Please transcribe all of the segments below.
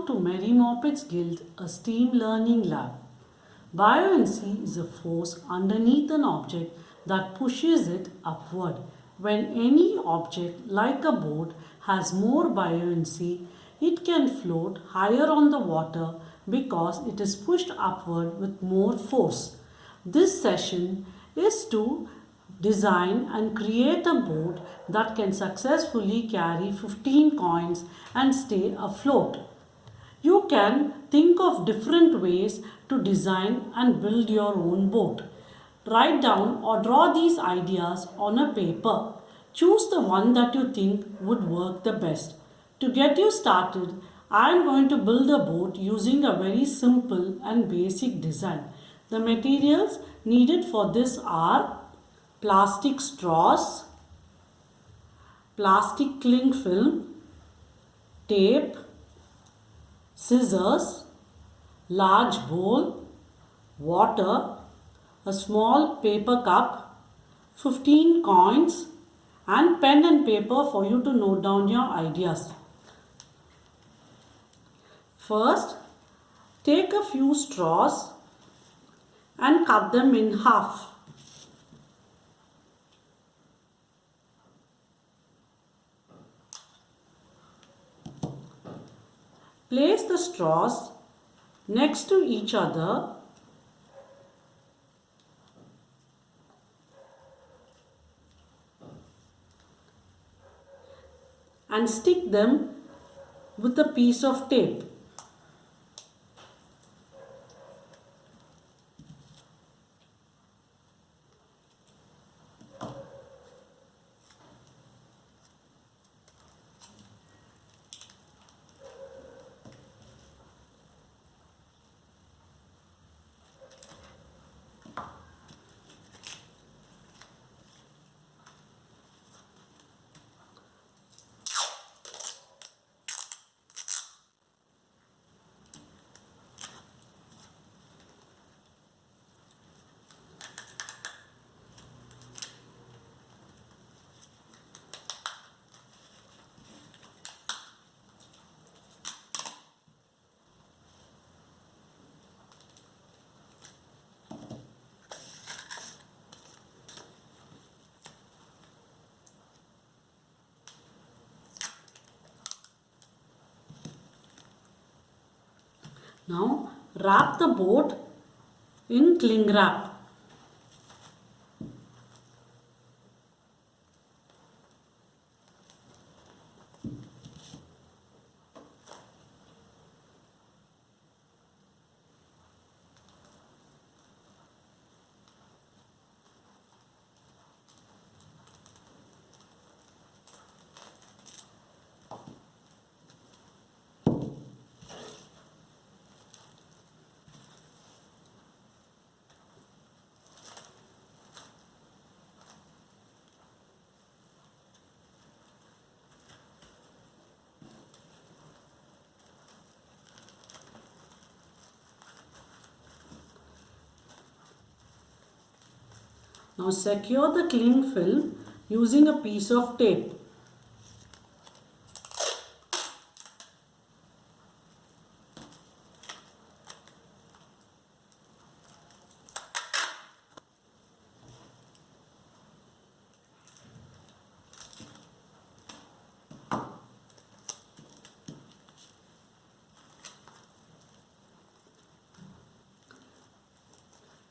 Welcome to Mary Moppet's Guild, a STEAM learning lab. Buoyancy is a force underneath an object that pushes it upward. When any object, like a boat, has more buoyancy, it can float higher on the water because it is pushed upward with more force. This session is to design and create a boat that can successfully carry 15 coins and stay afloat. You can think of different ways to design and build your own boat. Write down or draw these ideas on a paper. Choose the one that you think would work the best. To get you started, I am going to build a boat using a very simple and basic design. The materials needed for this are plastic straws, plastic cling film, tape, scissors, large bowl, water, a small paper cup, 15 coins, and pen and paper for you to note down your ideas. First, take a few straws and cut them in half. Place the straws next to each other and stick them with a piece of tape. Now wrap the boat in cling wrap. Now secure the cling film using a piece of tape.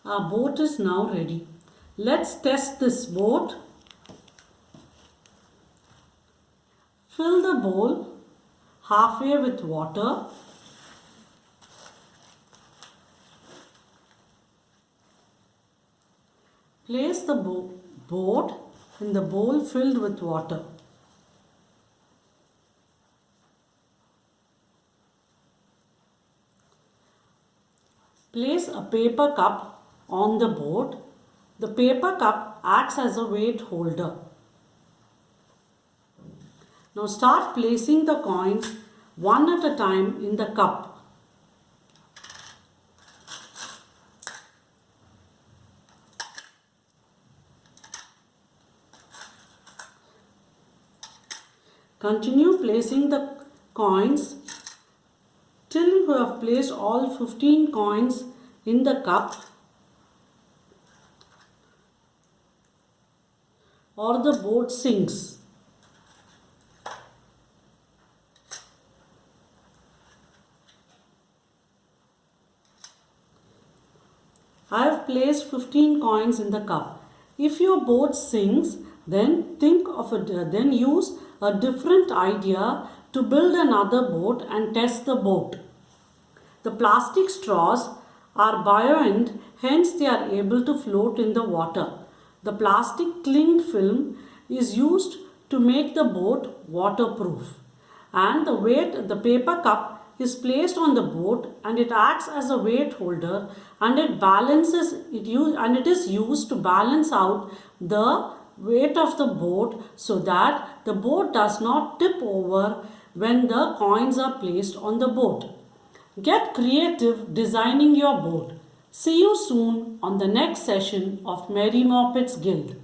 Our boat is now ready. Let's test this boat. Fill the bowl halfway with water. Place the boat in the bowl filled with water. Place a paper cup on the boat. The paper cup acts as a weight holder. Now start placing the coins one at a time in the cup. Continue placing the coins student who have placed all 15 coins in the cup or the boat sinks. I have placed 15 coins in the cup. If your boat sinks, then use a different idea to build another boat and test the boat. The plastic straws are buoyant, hence they are able to float in the water. The plastic cling film is used to make the boat waterproof. And the paper cup is placed on the boat and it acts as a weight holder, and it is used to balance out the weight of the boat so that the boat does not tip over when the coins are placed on the boat. Get creative designing your boat. See you soon on the next session of Mary Moppet's Guild.